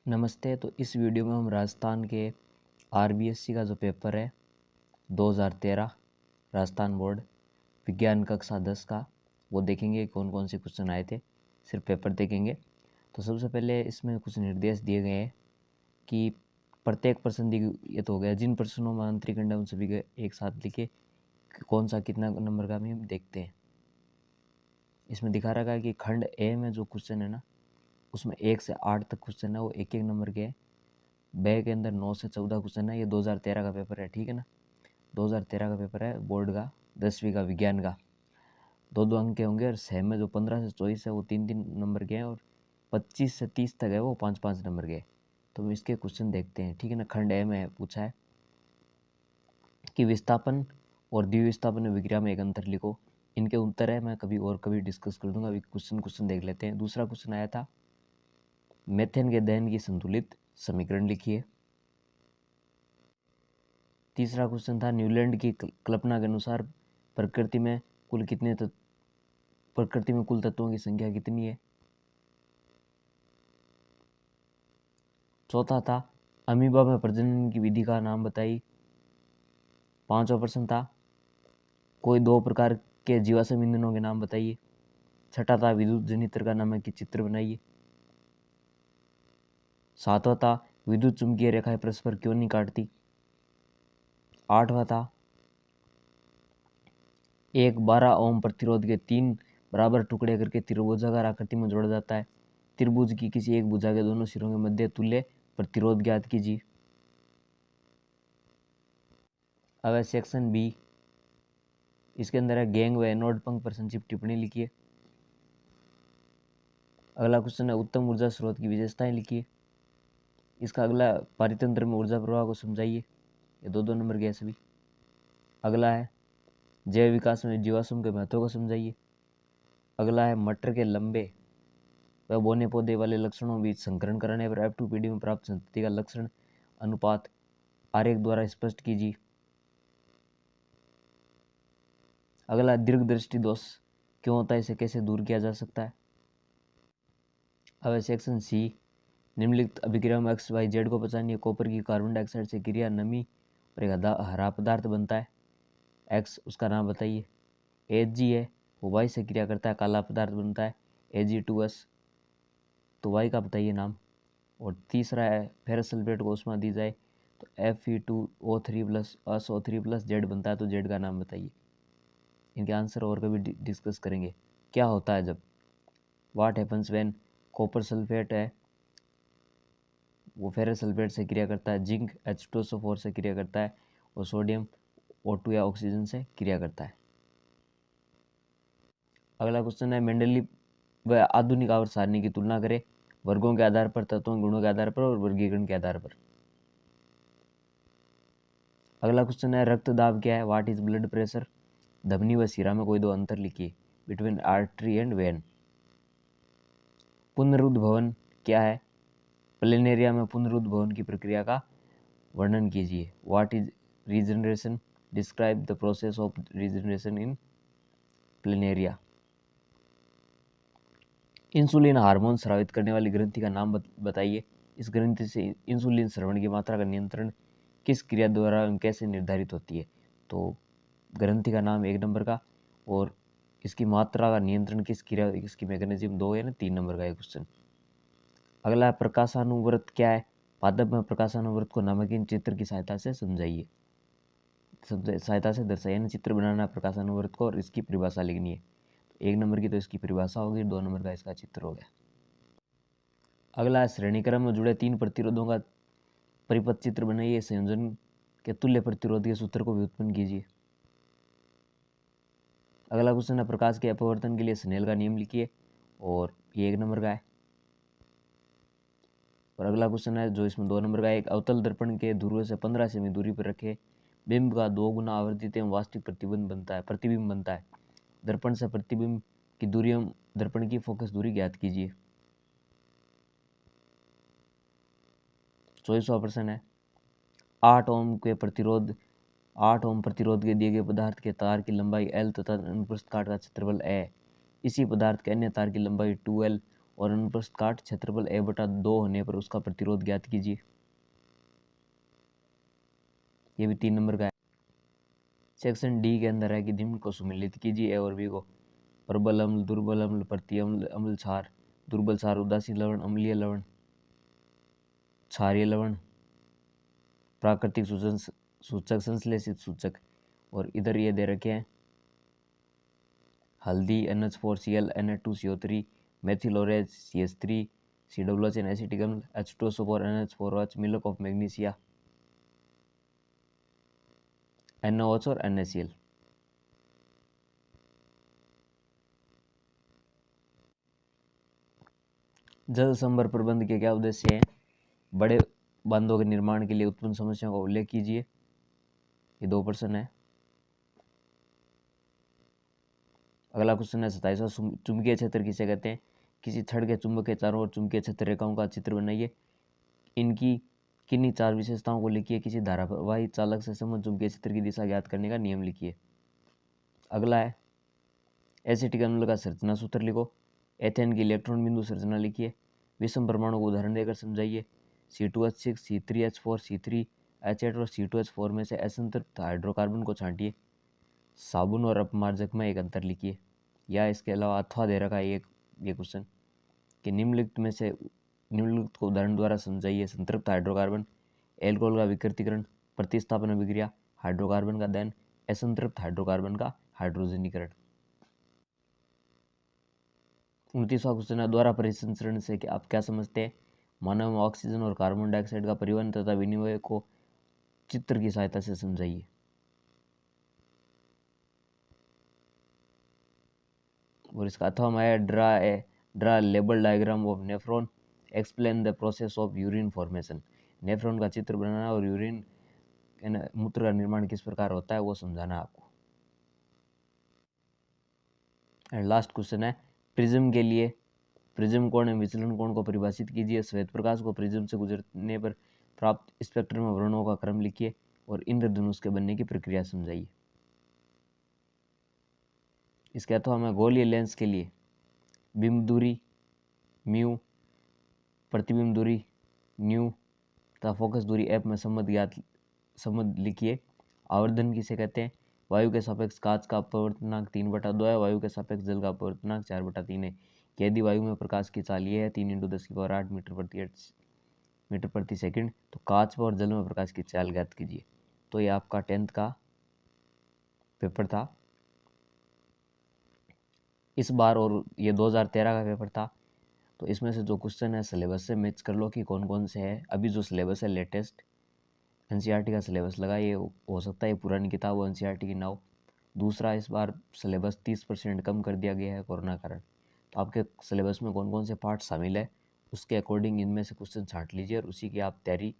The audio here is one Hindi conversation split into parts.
नमस्ते। तो इस वीडियो में हम राजस्थान के आरबीएससी का जो पेपर है 2013 राजस्थान बोर्ड विज्ञान कक्षा 10 का वो देखेंगे कौन कौन से क्वेश्चन आए थे। सिर्फ पेपर देखेंगे। तो सबसे पहले इसमें कुछ निर्देश दिए गए हैं कि प्रत्येक प्रश्न ये तो हो गया, जिन प्रश्नों में आंतरिक अंडा उन सभी के एक साथ लिखे कौन सा कितना नंबर का भी हम देखते हैं। इसमें दिखा रखा है कि खंड ए में जो क्वेश्चन है ना, उसमें 1 से 8 तक क्वेश्चन है, वो एक एक नंबर के हैं। ब के अंदर 9 से 14 क्वेश्चन है। ये 2013 का पेपर है, ठीक है ना। 2013 का पेपर है बोर्ड का, 10वीं का विज्ञान का। दो दो अंक के होंगे और सह में जो 15 से 24 है वो 3-3 नंबर के हैं और 25 से 30 तक है वो 5-5 नंबर के। तो हम इसके क्वेश्चन देखते हैं, ठीक है ना। खंड ए में पूछा है कि विस्थापन और द्विविस्थापन विक्रिया में एक अंतर लिखो। इनके उत्तर है, मैं कभी डिस्कस कर दूंगा। अभी क्वेश्चन देख लेते हैं। दूसरा क्वेश्चन आया था मेथेन के दहन की संतुलित समीकरण लिखिए। तीसरा क्वेश्चन था न्यूलैंड की कल्पना के अनुसार प्रकृति में कुल तत्वों की संख्या कितनी है। चौथा था अमीबा में प्रजनन की विधि का नाम बताइए। पांचवा प्रश्न था कोई दो प्रकार के जीवाश्म ईंधनों के नाम बताइए। छठा था विद्युत जनित्र का नाम की चित्र बनाइए। सातवां था विद्युत चुंबकीय रेखाएं परस्पर क्यों नहीं काटती। आठवां था एक 12 ओम प्रतिरोध के 3 बराबर टुकड़े करके त्रिभुजाकार आकृति में जोड़ा जाता है। त्रिभुज की किसी एक भुजा के दोनों सिरों के मध्य तुल्य प्रतिरोध ज्ञात कीजिए। अब है सेक्शन बी। इसके अंदर है गैंग व एनोड पंख पर संक्षिप्त टिप्पणी लिखिए। अगला क्वेश्चन है उत्तम ऊर्जा स्रोत की विशेषताएं लिखिए। इसका अगला पारितंत्र में ऊर्जा प्रवाह को समझाइए। ये दो दो नंबर के सभी। अगला है जैव विकास में जीवाश्म के महत्व को समझाइए। अगला है मटर के लंबे व बोने पौधे वाले लक्षणों बीच संकरण करने पर F2PD में प्राप्त संतति का लक्षण अनुपात आरेख द्वारा स्पष्ट कीजिए। अगला दीर्घ दृष्टि दोष क्यों होता है, इसे कैसे दूर किया जा सकता है। अब सेक्शन सी निम्नलिखित अभिक्रिया में एक्स वाई जेड को पहचानिए। कॉपर की कार्बन डाइऑक्साइड से क्रिया नमी और एक हरा पदार्थ बनता है। एक्स उसका नाम बताइए। एच है वो वाई से क्रिया करता है, काला पदार्थ बनता है Ag2S। तो वाई का बताइए नाम। और तीसरा है फेरस सल्फेट को ऊष्मा दी जाए तो Fe2O3 plus SO3 plus Z बनता है, तो जेड का नाम बताइए। इनके आंसर और कभी डिस्कस करेंगे। क्या होता है जब, what happens when copper sulphate है वो फेरस सल्फेट से क्रिया करता है, जिंक H2SO4 से क्रिया करता है और सोडियम O2 या ऑक्सीजन से क्रिया करता है। अगला क्वेश्चन है मेंडलीव व आधुनिक आवर्त सारणी की तुलना करें वर्गों के आधार पर, तत्वों गुणों के आधार पर और वर्गीकरण के आधार पर। अगला क्वेश्चन है रक्तदाब क्या है, व्हाट इज ब्लड प्रेशर। धमनी व शिरा में कोई दो अंतर लिखिए बिटवीन आर्टरी एंड वेन। पुनरुद्भवन क्या है, प्लेनेरिया में पुनरुद्भवन की प्रक्रिया का वर्णन कीजिए। What is regeneration, describe the process of regeneration in planaria. Insulin hormone स्रावित करने वाली ग्रंथि का नाम बताइए। इस ग्रंथि से इंसुलिन स्रवण की मात्रा का नियंत्रण किस क्रिया द्वारा एवं कैसे निर्धारित होती है। तो ग्रंथि का नाम 1 नंबर का, और इसकी मात्रा का नियंत्रण किस क्रिया, इसकी मैकेनिज्म 2 है ना, 3 नंबर का क्वेश्चन। अगला प्रकाशानुव्रत क्या है, पादप में प्रकाशानुव्रत को नामकीन चित्र की सहायता से समझाइए। सहायता से दर्शाइए ना, चित्र बनाना प्रकाशानुव्रत को और इसकी परिभाषा लिखनी है। 1 नंबर की तो इसकी परिभाषा होगी, 2 नंबर का इसका चित्र हो गया। अगला श्रेणीक्रम में जुड़े 3 प्रतिरोधों का परिपथ चित्र बनाइए। संयोजन के तुल्य प्रतिरोध के सूत्र को व्युत्पन्न कीजिए। अगला क्वेश्चन है प्रकाश के अपवर्तन के लिए स्नेल का नियम लिखिए, और ये 1 नंबर का है। और अगला क्वेश्चन है जो इसमें 2 नंबर का है, एक अवतल दर्पण के ध्रुव से 15 सेमी दूरी पर रखे बिंब का 2 गुना आवर्धित एवं वास्तविक प्रतिबिंब बनता है। दर्पण से प्रतिबिंब की दूरी एवं दर्पण की फोकस दूरी ज्ञात कीजिए। 24वां प्रश्न है 8 ओम प्रतिरोध के दिए गए पदार्थ के तार की लंबाई L तथा अनुप्रस्थ काट का क्षेत्रफल A, इसी पदार्थ के अन्य तार की लंबाई 2L और अनुप्रस्थ काट क्षेत्रफल a/2 होने पर उसका प्रतिरोध ज्ञात कीजिए। ये भी 3 नंबर का है। सेक्शन डी के अंदर है कि निम्न को सुमेलित कीजिए ए और बी को। प्रबल अम्ल, दुर्बल अम्ल, प्रति अम्ल, अम्ल क्षार, दुर्बल क्षार, उदासीन लवण, अम्लीय लवण, क्षारीय लवण, प्राकृतिक सूचक, संश्लेषित सूचक। और इधर ये दे रखे हैं हल्दी NH4Cl, Na2CO3, methyl orange CH3, COOH, acetic अम्ल H2SO4, NH4OH, milk of magnesia NaOH और NaCl। जल संभर प्रबंध के क्या उद्देश्य हैं? बड़े बांधों के निर्माण के लिए उत्पन्न समस्याओं का उल्लेख कीजिए। ये 2 प्रश्न है। अगला क्वेश्चन है 27वां, चुंबकीय क्षेत्र किसे कहते हैं? किसी छड़ के चुंबक के चारों ओर चुंबकीय क्षेत्र रेखाओं का चित्र बनाइए। इनकी किन्हीं 4 विशेषताओं को लिखिए। किसी धारावाही चालक से संबंध चुंबकीय क्षेत्र की दिशा ज्ञात करने का नियम लिखिए। अगला है एसिटिक अम्ल का संरचना सूत्र लिखो। एथेन की इलेक्ट्रॉन बिंदु संरचना लिखिए। विषम परमाणु को उदाहरण देकर समझाइए। C2H6, C3H4, C3H8 और C2H4 में से असंतृप्त हाइड्रोकार्बन को छांटिए। साबुन और अपमार्जक में एक अंतर लिखिए। या इसके अलावा अथवा दे रखा है ये क्वेश्चन कि निम्नलिखित को उदाहरण द्वारा समझाइए। संतृप्त हाइड्रोकार्बन, एल्कोहल का विकृतीकरण, प्रतिस्थापन अभिक्रिया, हाइड्रोकार्बन का दहन, असंतृप्त हाइड्रोकार्बन का हाइड्रोजनीकरण। 29वां क्वेश्चन है द्वारा परिसंचरण से आप क्या समझते हैं? मानव में ऑक्सीजन और कार्बन डाइऑक्साइड का परिवहन तथा विनिमय को चित्र की सहायता से समझाइए। और इसका अथवा में है draw label diagram of nephron, explain the process of urine formation. Nephron का चित्र बनाना और यूरिन मूत्र का निर्माण किस प्रकार होता है वो समझाना आपको। एंड लास्ट क्वेश्चन है प्रिज्म के लिए प्रिज्म कोण एवं विचलन कोण को परिभाषित कीजिए। श्वेत प्रकाश को प्रिज्म से गुजरने पर प्राप्त स्पेक्ट्रम में वर्णों का क्रम लिखिए और इंद्रधनुष के बनने की प्रक्रिया समझाइए। इसके अथवा में गोलीय लेंस के लिए बिंब दूरी म्यू, प्रतिबिंब दूरी न्यू तथा फोकस दूरी एफ में संबंध लिखिए। आवर्धन किसे कहते हैं? वायु के सापेक्ष कांच का अपवर्तनांक 3/2 है, वायु के सापेक्ष जल का अपवर्तनांक 4/3 है। यदि वायु में प्रकाश की चाल ये है 3 × 10⁸ मीटर प्रति सेकंड, तो कांच और जल में प्रकाश की चाल ज्ञात कीजिए। तो ये आपका 10th का पेपर था इस बार, और ये 2013 का पेपर था। तो इसमें से जो क्वेश्चन है सिलेबस से मैच कर लो कि कौन कौन से है। अभी जो सिलेबस है लेटेस्ट NCERT का सिलेबस लगा, ये हो सकता है ये पुरानी किताब हो NCERT की ना हो। दूसरा, इस बार सिलेबस 30% कम कर दिया गया है कोरोना कारण। तो आपके सिलेबस में कौन कौन से पार्ट शामिल है उसके अकॉर्डिंग इनमें से क्वेश्चन छांट लीजिए और उसी की आप तैयारी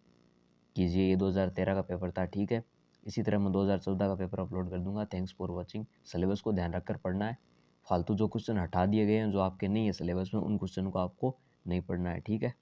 कीजिए। ये 2013 का पेपर था, ठीक है। इसी तरह मैं 2014 का पेपर अपलोड कर दूंगा। Thanks for watching. सिलेबस को ध्यान रखकर पढ़ना है। फालतू जो क्वेश्चन हटा दिए गए हैं जो आपके नहीं है सिलेबस में, उन क्वेश्चन को आपको नहीं पढ़ना है, ठीक है।